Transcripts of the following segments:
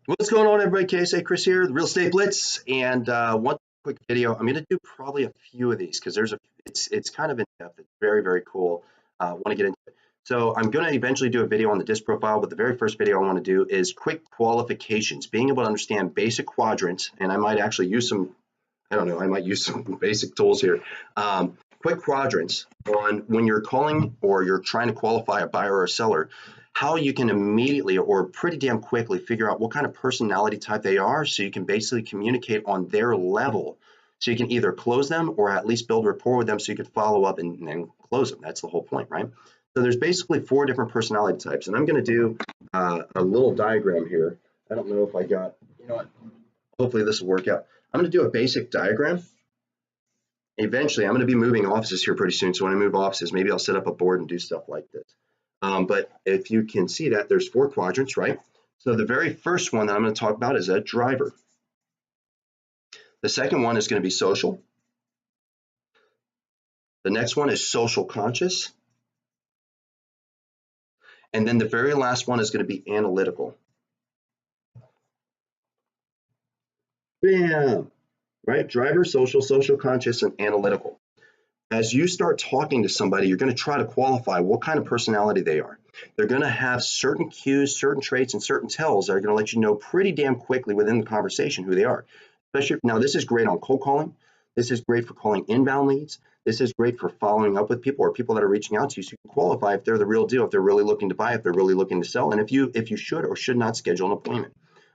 What's going on, everybody? KSA Chris here, the Real Estate Blitz, and one quick video. I'm going to do probably a few of these because it's kind of in depth. It's very cool. Want to get into it. So I'm going to eventually do a video on the disc profile, but the very first video I want to do is quick qualifications, being able to understand basic quadrants, and I might actually use some. I don't know. I might use some basic tools here. Quick quadrants on when you're calling or you're trying to qualify a buyer or a seller, how you can immediately or pretty damn quickly figure out what kind of personality type they are, so you can basically communicate on their level, so you can either close them or at least build rapport with them so you can follow up and then close them. That's the whole point, right? So there's basically 4 different personality types, and I'm going to do a little diagram here. I don't know if I got, you know what, hopefully this will work out. I'm going to do a basic diagram. Eventually, I'm going to be moving offices here pretty soon. So when I move offices, maybe I'll set up a board and do stuff like this. But if you can see that, there's 4 quadrants, right? So the very first one that I'm going to talk about is a driver. The second one is going to be social. The next one is social conscious. And then the very last one is going to be analytical. Bam! Right? Driver, social conscious, and analytical. As you start talking to somebody, you're going to try to qualify what kind of personality they are. They're going to have certain cues, certain traits, and certain tells that are going to let you know pretty damn quickly within the conversation who they are. Especially now, this is great on cold calling. This is great for calling inbound leads. This is great for following up with people or people that are reaching out to you, so you can qualify if they're the real deal, if they're really looking to buy, if they're really looking to sell, and if you should or should not schedule an appointment.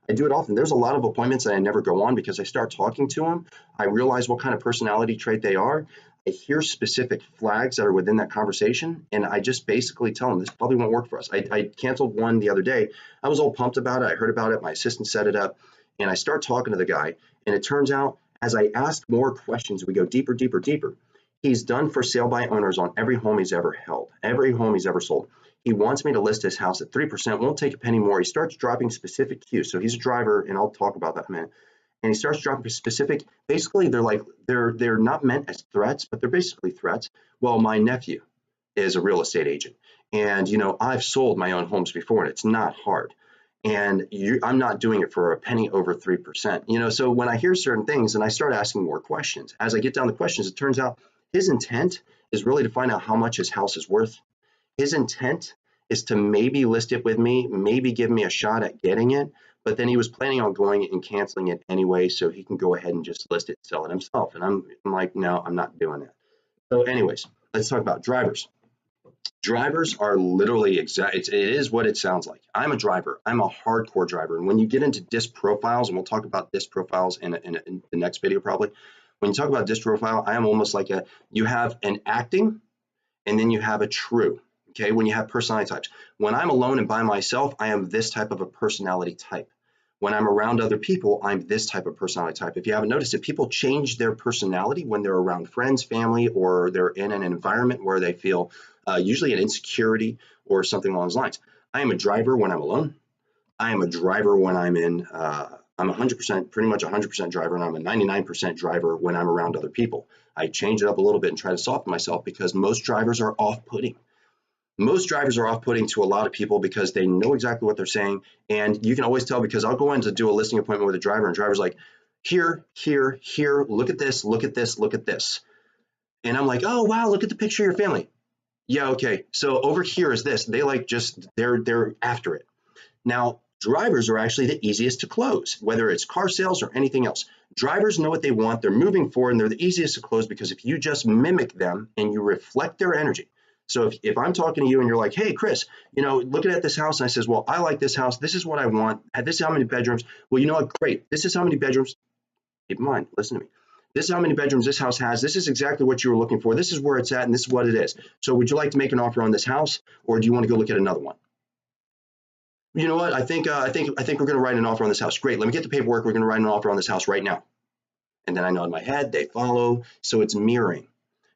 I do it often. There's a lot of appointments that I never go on because I start talking to them. I realize what kind of personality trait they are. I hear specific flags that are within that conversation, and I just basically tell them this probably won't work for us. I canceled one the other day. I was all pumped about it. I heard about it. My assistant set it up, and I start talking to the guy, and it turns out as I ask more questions, we go deeper. He's done for sale by owners on every home he's ever held, every home he's ever sold. He wants me to list his house at 3%, won't take a penny more. He starts dropping specific cues. So he's a driver, and I'll talk about that in a minute. And he starts dropping specific, basically they're not meant as threats, but they're basically threats. Well, my nephew is a real estate agent, and I've sold my own homes before, and it's not hard. And I'm not doing it for a penny over 3%. So when I hear certain things and I start asking more questions, as I get down the questions, it turns out his intent is really to find out how much his house is worth. His intent is to maybe list it with me, maybe give me a shot at getting it, but then he was planning on going and canceling it anyway, so he can go ahead and just list it, sell it himself. And I'm like, no, I'm not doing that. So anyways, let's talk about drivers. Drivers are literally it is what it sounds like. I'm a driver. I'm a hardcore driver. And when you get into disc profiles, and we'll talk about disc profiles in the next video probably, when you talk about disc profile, I am almost like you have an acting and then you have a true. Okay, when you have personality types. When I'm alone and by myself, I am this type of a personality type. When I'm around other people, I'm this type of personality type. If you haven't noticed it, people change their personality when they're around friends, family, or they're in an environment where they feel usually an insecurity or something along those lines. I am a driver when I'm alone. I am a driver when I'm in, I'm 100%, pretty much 100% driver, and I'm a 99% driver when I'm around other people. I change it up a little bit and try to soften myself because most drivers are off-putting. Most drivers are off-putting to a lot of people because they know exactly what they're saying. And you can always tell because I'll go in to do a listing appointment with a driver, and driver's like, here, look at this. And I'm like, oh, wow, look at the picture of your family. Yeah, okay. So over here is this. They they're after it. Now, drivers are actually the easiest to close, whether it's car sales or anything else. Drivers know what they want. They're moving forward, and they're the easiest to close because if you just mimic them and you reflect their energy. So if I'm talking to you and you're like, hey, Chris, looking at this house, and I says, well, I like this house. This is what I want. This is how many bedrooms. Well, you know what? Great. This is how many bedrooms. Keep in mind, listen to me. This is how many bedrooms this house has. This is exactly what you were looking for. This is where it's at, and this is what it is. So would you like to make an offer on this house, or do you want to go look at another one? You know what? I think we're going to write an offer on this house. Great. Let me get the paperwork. We're going to write an offer on this house right now. And then I nod my head. They follow. So it's mirroring.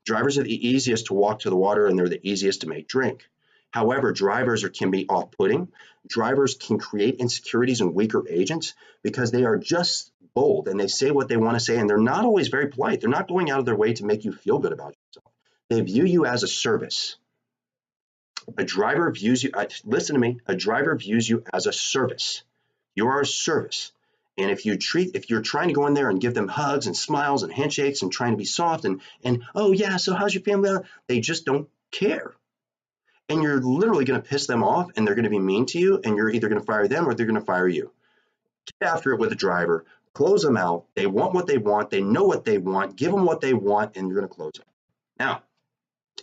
Drivers are the easiest to walk to the water, and they're the easiest to make drink. However, drivers can be off-putting. Drivers can create insecurities in weaker agents because they are just bold and they say what they want to say, and they're not always very polite. They're not going out of their way to make you feel good about yourself. They view you as a service. A driver views you, listen to me, a driver views you as a service. You are a service. And if you're trying to go in there and give them hugs and smiles and handshakes and trying to be soft and oh yeah, so how's your family? They just don't care. And you're literally going to piss them off and they're going to be mean to you and you're either going to fire them or they're going to fire you. Get after it with a driver, close them out. They want what they want. They know what they want. Give them what they want and you're going to close them. Now,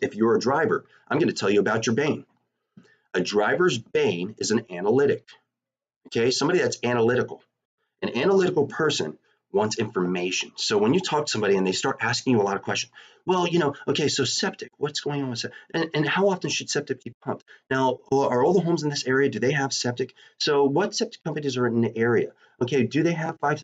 if you're a driver, I'm going to tell you about your bane. A driver's bane is an analytic. Okay, somebody that's analytical. An analytical person wants information. So when you talk to somebody and they start asking you a lot of questions, well, okay, so septic, what's going on with septic? And how often should septic be pumped? Now, are all the homes in this area, do they have septic? So what septic companies are in the area? Okay, do they have I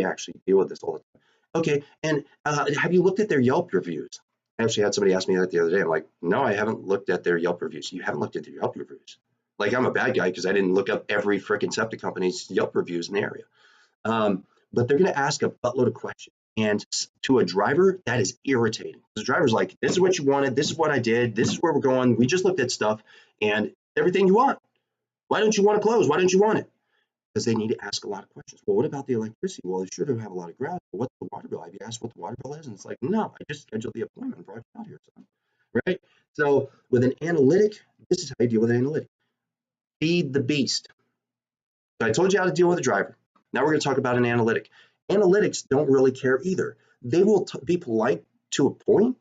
actually deal with this all the time. Okay, and have you looked at their Yelp reviews? I actually had somebody ask me that the other day. I'm like, no, I haven't looked at their Yelp reviews. You haven't looked at their Yelp reviews. Like I'm a bad guy because I didn't look up every freaking septic company's Yelp reviews in the area. But they're going to ask a buttload of questions. And to a driver, that is irritating. The driver's like, this is what you wanted. This is what I did. This is where we're going. We just looked at stuff and everything you want. Why don't you want to close? Why don't you want it? Because they need to ask a lot of questions. Well, what about the electricity? Well, they should have a lot of grass. Well, what's the water bill? Have you asked what the water bill is? And it's like, no, I just scheduled the appointment and brought you out here. So, right? So with an analytic, this is how you deal with an analytic. Feed the beast. So I told you how to deal with a driver. Now we're going to talk about an analytic. Analytics don't really care either. They will be polite to a point.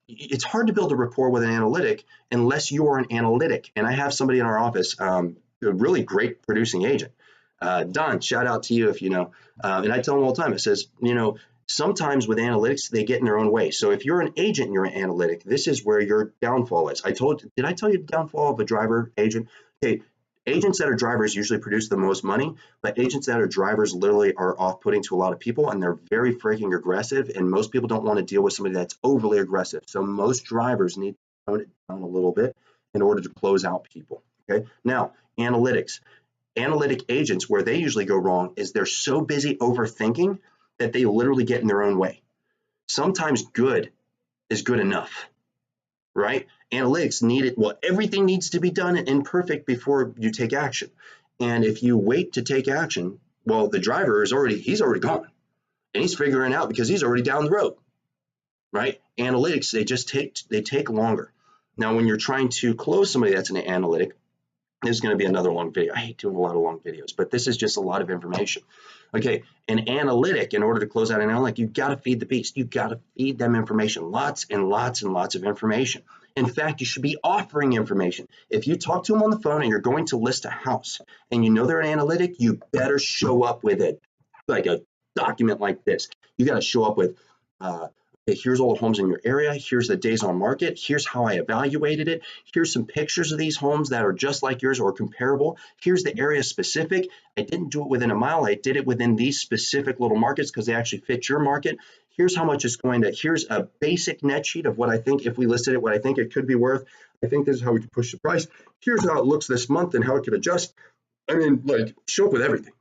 It's hard to build a rapport with an analytic unless you are an analytic. And I have somebody in our office, a really great producing agent. Don, shout out to you if you know. And I tell him all the time, it says, sometimes with analytics, they get in their own way. So if you're an agent and you're an analytic, this is where your downfall is. Did I tell you the downfall of a driver agent? Okay, agents that are drivers usually produce the most money, but agents that are drivers literally are off-putting to a lot of people and they're very freaking aggressive and most people don't want to deal with somebody that's overly aggressive. So most drivers need to tone it down a little bit in order to close out people. Okay. Now, analytics. Analytic agents, where they usually go wrong is they're so busy overthinking that they literally get in their own way. Sometimes good is good enough, right? Analytics need it. Well, everything needs to be done and perfect before you take action. And if you wait to take action, well, the driver he's already gone and he's figuring out because he's already down the road, right? Analytics, they take longer. Now, when you're trying to close somebody that's an analytic, this is going to be another long video. I hate doing a lot of long videos, but this is just a lot of information. Okay, an analytic, in order to close out an analytic, you've got to feed the beast. You've got to feed them information, lots and lots and lots of information. In fact, you should be offering information. If you talk to them on the phone and you're going to list a house and you know they're an analytic, you better show up with it, like a document like this. You got to show up with, here's all the homes in your area. Here's the days on market. Here's how I evaluated it. Here's some pictures of these homes that are just like yours or comparable. Here's the area specific. I didn't do it within a mile. I did it within these specific little markets because they actually fit your market. Here's how much it's going to, here's a basic net sheet of what I think, if we listed it, what I think it could be worth. I think this is how we can push the price. Here's how it looks this month and how it could adjust. I mean, like, show up with everything.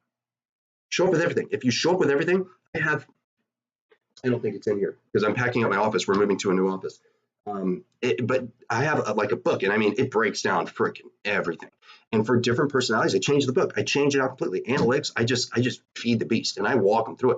Show up with everything. If you show up with everything, I don't think it's in here because I'm packing up my office. We're moving to a new office. But I have like a book, and I mean, it breaks down freaking everything. And for different personalities, I change the book. I change it out completely. Analytics, I just feed the beast, and I walk them through it.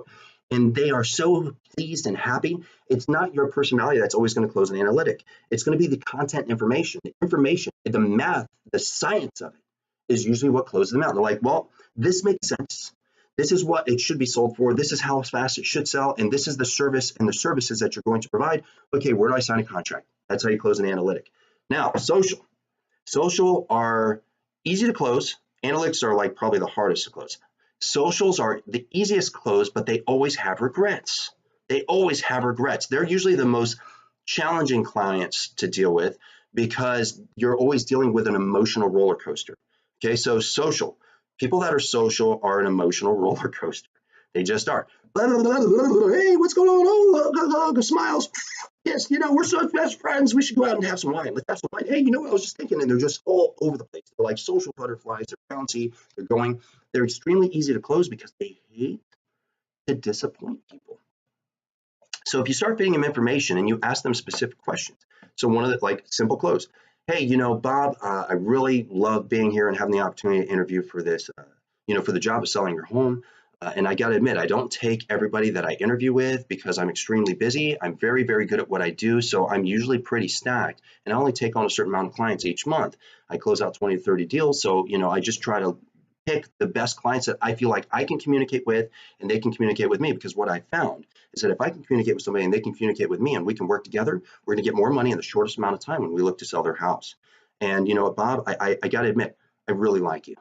And they are so pleased and happy. It's not your personality that's always going to close an analytic. It's going to be the content information. The information, the math, the science of it is usually what closes them out. They're like, well, this makes sense. This is what it should be sold for. This is how fast it should sell. And this is the service and the services that you're going to provide. Okay, where do I sign a contract? That's how you close an analytic. Now, social. Social are easy to close. Analytics are like probably the hardest to close. Socials are the easiest close, but they always have regrets. They always have regrets. They're usually the most challenging clients to deal with because you're always dealing with an emotional roller coaster. Okay, so social. People that are social are an emotional roller coaster. They just are. Hey, what's going on? Oh, smiles. Yes, we're such best friends. We should go out and have some wine. Let's have some wine. Hey, what I was just thinking? And they're just all over the place. They're like social butterflies. They're bouncy. They're going. They're extremely easy to close because they hate to disappoint people. So if you start feeding them information and you ask them specific questions, so one of the simple close. hey, Bob, I really love being here and having the opportunity to interview for this, for the job of selling your home. And I got to admit, I don't take everybody that I interview with because I'm extremely busy. I'm very, very good at what I do. So I'm usually pretty stacked, and I only take on a certain amount of clients each month. I close out 20 to 30 deals. So, I just try to pick the best clients that I feel like I can communicate with and they can communicate with me, because what I found is that if I can communicate with somebody and they can communicate with me and we can work together, we're going to get more money in the shortest amount of time when we look to sell their house. And you know what, Bob, I got to admit, I really like you.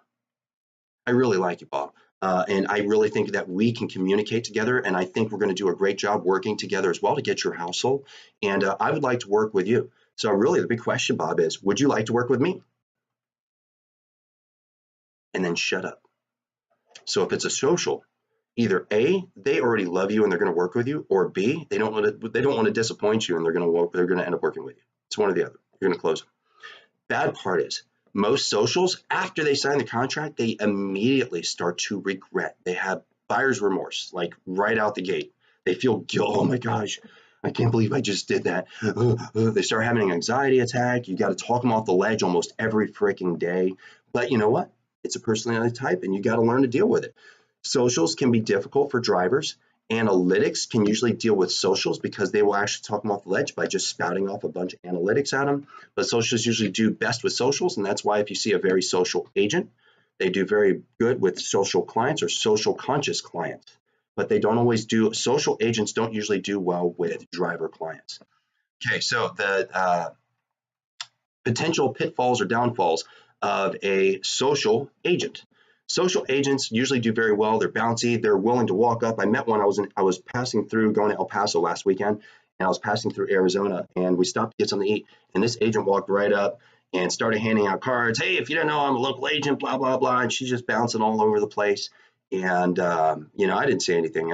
I really like you, Bob. And I really think that we can communicate together. And I think we're going to do a great job working together as well to get your house sold. And I would like to work with you. So really the big question, Bob, is would you like to work with me? And then shut up. So if it's a social, either A, they already love you and they're going to work with you, or B, they don't want to disappoint you and they're going to end up working with you. It's one or the other. You're going to close them. Bad part is most socials, after they sign the contract, they immediately start to regret. They have buyer's remorse, like right out the gate. They feel guilt. Oh my gosh, I can't believe I just did that. They start having an anxiety attack. You got to talk them off the ledge almost every freaking day. But you know what? It's a personality type and you got to learn to deal with it. Socials can be difficult for drivers. Analytics can usually deal with socials because they will actually talk them off the ledge by just spouting off a bunch of analytics at them. But socials usually do best with socials, and that's why if you see a very social agent, they do very good with social clients or social conscious clients. But they don't always do, social agents don't usually do well with driver clients. Okay, so the potential pitfalls or downfalls of a social agent. Social agents usually do very well. They're bouncy. They're willing to walk up. I met one. I was passing through, going to El Paso last weekend, and I was passing through Arizona, and we stopped to get something to eat. And this agent walked right up and started handing out cards. Hey, if you don't know, I'm a local agent, blah, blah, blah. And she's just bouncing all over the place. And, I didn't say anything.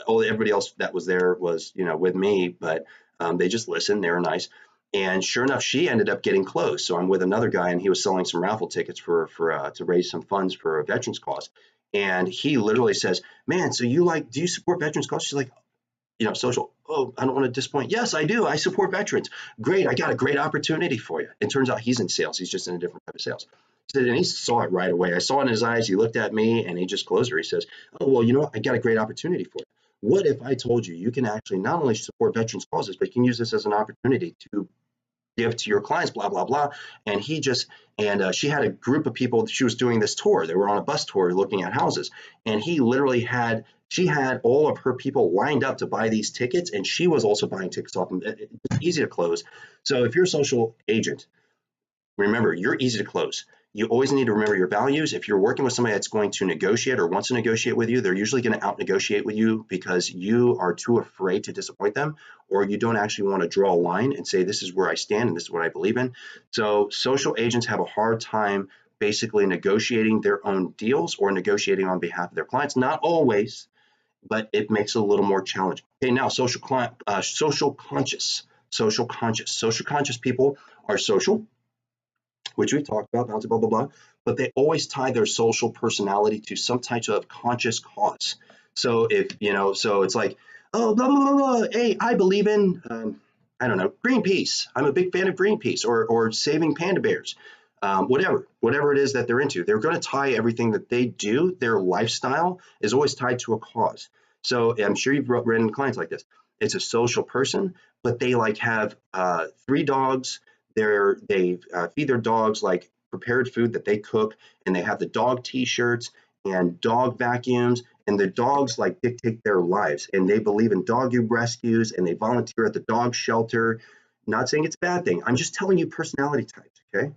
Everybody else that was there was, with me, but they just listened. They were nice. And sure enough, she ended up getting close. So I'm with another guy, and he was selling some raffle tickets to raise some funds for a veterans cause. And he literally says, "Man, so do you support veterans cause?" She's like, social. Oh, I don't want to disappoint. Yes, I do. I support veterans. Great. I got a great opportunity for you. It turns out he's in sales. He's just in a different type of sales. He said, and he saw it right away. I saw it in his eyes. He looked at me and he just closed her. He says, "Oh, well, I got a great opportunity for you. What if I told you can actually not only support veterans causes, but you can use this as an opportunity to give to your clients, blah, blah, blah." And she had a group of people. She was doing this tour. They were on a bus tour looking at houses. And she had all of her people lined up to buy these tickets. And she was also buying tickets off them. It's easy to close. So if you're a social agent, remember, you're easy to close. You always need to remember your values. If you're working with somebody that's going to negotiate or wants to negotiate with you, they're usually going to out-negotiate with you because you are too afraid to disappoint them, or you don't actually want to draw a line and say, this is where I stand and this is what I believe in. So social agents have a hard time basically negotiating their own deals or negotiating on behalf of their clients. Not always, but it makes it a little more challenging. Okay, now social conscious. Social conscious people are social, which we talked about, blah, blah, blah, but they always tie their social personality to some type of conscious cause. So so it's like, oh, blah, blah, blah, blah. Hey, I believe in, I don't know, Greenpeace. I'm a big fan of Greenpeace or saving panda bears. Whatever it is that they're into, they're going to tie everything that they do, their lifestyle is always tied to a cause. So I'm sure you've read in clients like this. It's a social person, but they have 3 dogs. They feed their dogs like prepared food that they cook, and they have the dog t-shirts and dog vacuums, and the dogs dictate their lives, and they believe in dog rescues, and they volunteer at the dog shelter. Not saying it's a bad thing. I'm just telling you personality types, okay?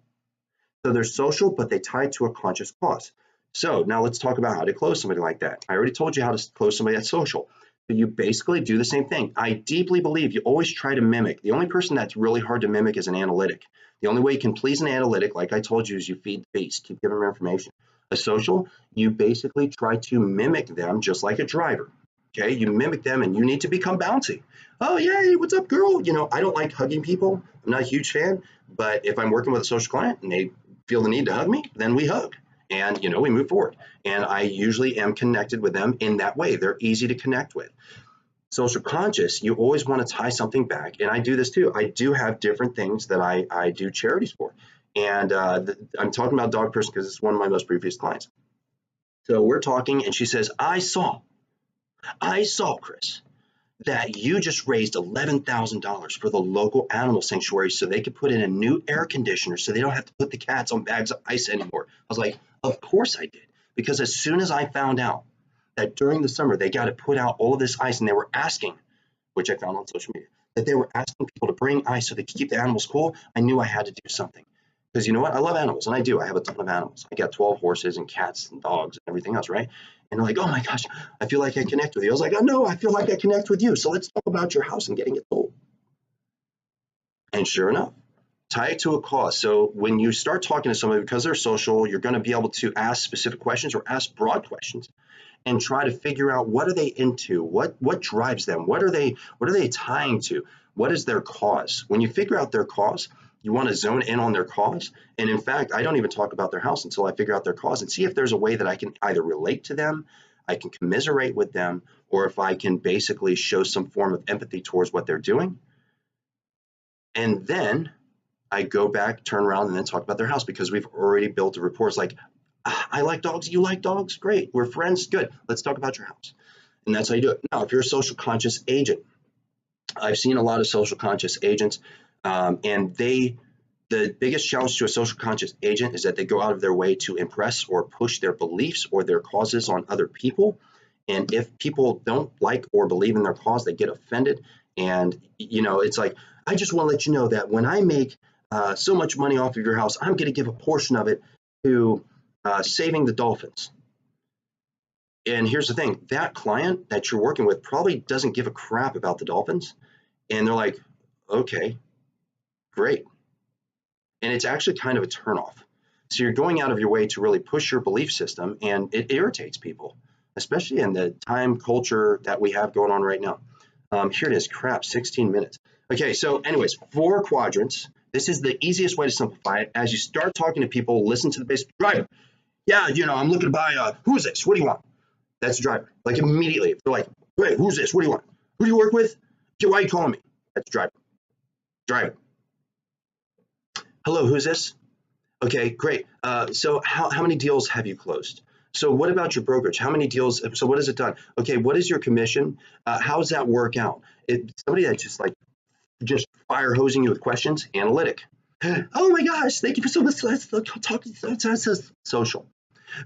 So they're social, but they tie to a conscious cause. So now let's talk about how to close somebody like that. I already told you how to close somebody that's social. But you basically do the same thing. I deeply believe you always try to mimic. The only person that's really hard to mimic is an analytic. The only way you can please an analytic, like I told you, is you feed the beast, keep giving them information. A social, you basically try to mimic them just like a driver. Okay, you mimic them and you need to become bouncy. Oh, yay, what's up, girl? I don't like hugging people. I'm not a huge fan, but if I'm working with a social client and they feel the need to hug me, then we hug. And, we move forward. And I usually am connected with them in that way. They're easy to connect with. Social conscious, you always want to tie something back. And I do this too. I do have different things that I do charities for. And I'm talking about dog person because it's one of my most previous clients. So we're talking and she says, I saw, Kris, that you just raised $11,000 for the local animal sanctuary so they could put in a new air conditioner so they don't have to put the cats on bags of ice anymore. I was like, of course I did. Because as soon as I found out that during the summer they got to put out all of this ice, and they were asking, which I found on social media, that they were asking people to bring ice so they could keep the animals cool, I knew I had to do something. Because you know what? I love animals, and I do. I have a ton of animals. I got 12 horses and cats and dogs and everything else, right? And they're like, oh my gosh, I feel like I connect with you. I was like, oh no, I feel like I connect with you. So let's talk about your house and getting it sold. And sure enough, tie it to a cause. So when you start talking to somebody, because they're social, you're going to be able to ask specific questions or ask broad questions and try to figure out what are they into, what drives them, what are they tying to, what is their cause. When you figure out their cause, you want to zone in on their cause. And in fact, I don't even talk about their house until I figure out their cause and see if there's a way that I can either relate to them, I can commiserate with them, or if I can basically show some form of empathy towards what they're doing. And then I go back, turn around, and then talk about their house because we've already built a rapport. It's like, I like dogs, you like dogs, great, we're friends, good, let's talk about your house. And that's how you do it. Now, if you're a social conscious agent, I've seen a lot of social conscious agents, and the biggest challenge to a social conscious agent is that they go out of their way to impress or push their beliefs or their causes on other people. And if people don't like or believe in their cause, they get offended. And, you know, it's like, I just want to let you know that when I make so much money off of your house, I'm going to give a portion of it to saving the dolphins. And here's the thing, that client that you're working with probably doesn't give a crap about the dolphins. And they're like, okay, great. And it's actually kind of a turnoff. So you're going out of your way to really push your belief system, and it irritates people, especially in the time culture that we have going on right now. Here it is, crap, 16 minutes. Okay, so anyways, 4 quadrants. This is the easiest way to simplify it. As you start talking to people, listen to the basic driver. Yeah, you know, I'm looking to buy, who is this? What do you want? That's the driver. Like immediately, they're like, wait, who's this? What do you want? Who do you work with? Okay, why are you calling me? That's the driver. Driver. Hello, who's this? Okay, great. So how many deals have you closed? So what about your brokerage? How many deals? So what has it done? Okay, what is your commission? How does that work out? Somebody that's just fire hosing you with questions, analytic. Oh my gosh, thank you for so much. Let's talk social.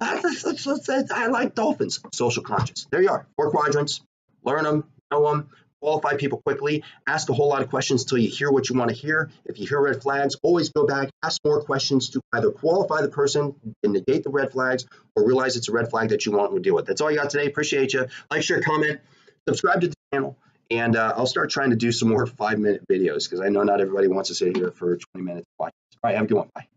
I like dolphins. Social conscious. There you are. 4 quadrants. Learn them, know them, qualify people quickly, ask a whole lot of questions until you hear what you want to hear. If you hear red flags, always go back, ask more questions to either qualify the person and negate the red flags or realize it's a red flag that you want to deal with. That's all you got today. Appreciate you. Like, share, comment, subscribe to the channel, and I'll start trying to do some more 5-minute videos because I know not everybody wants to sit here for 20 minutes. All right, have a good one. Bye.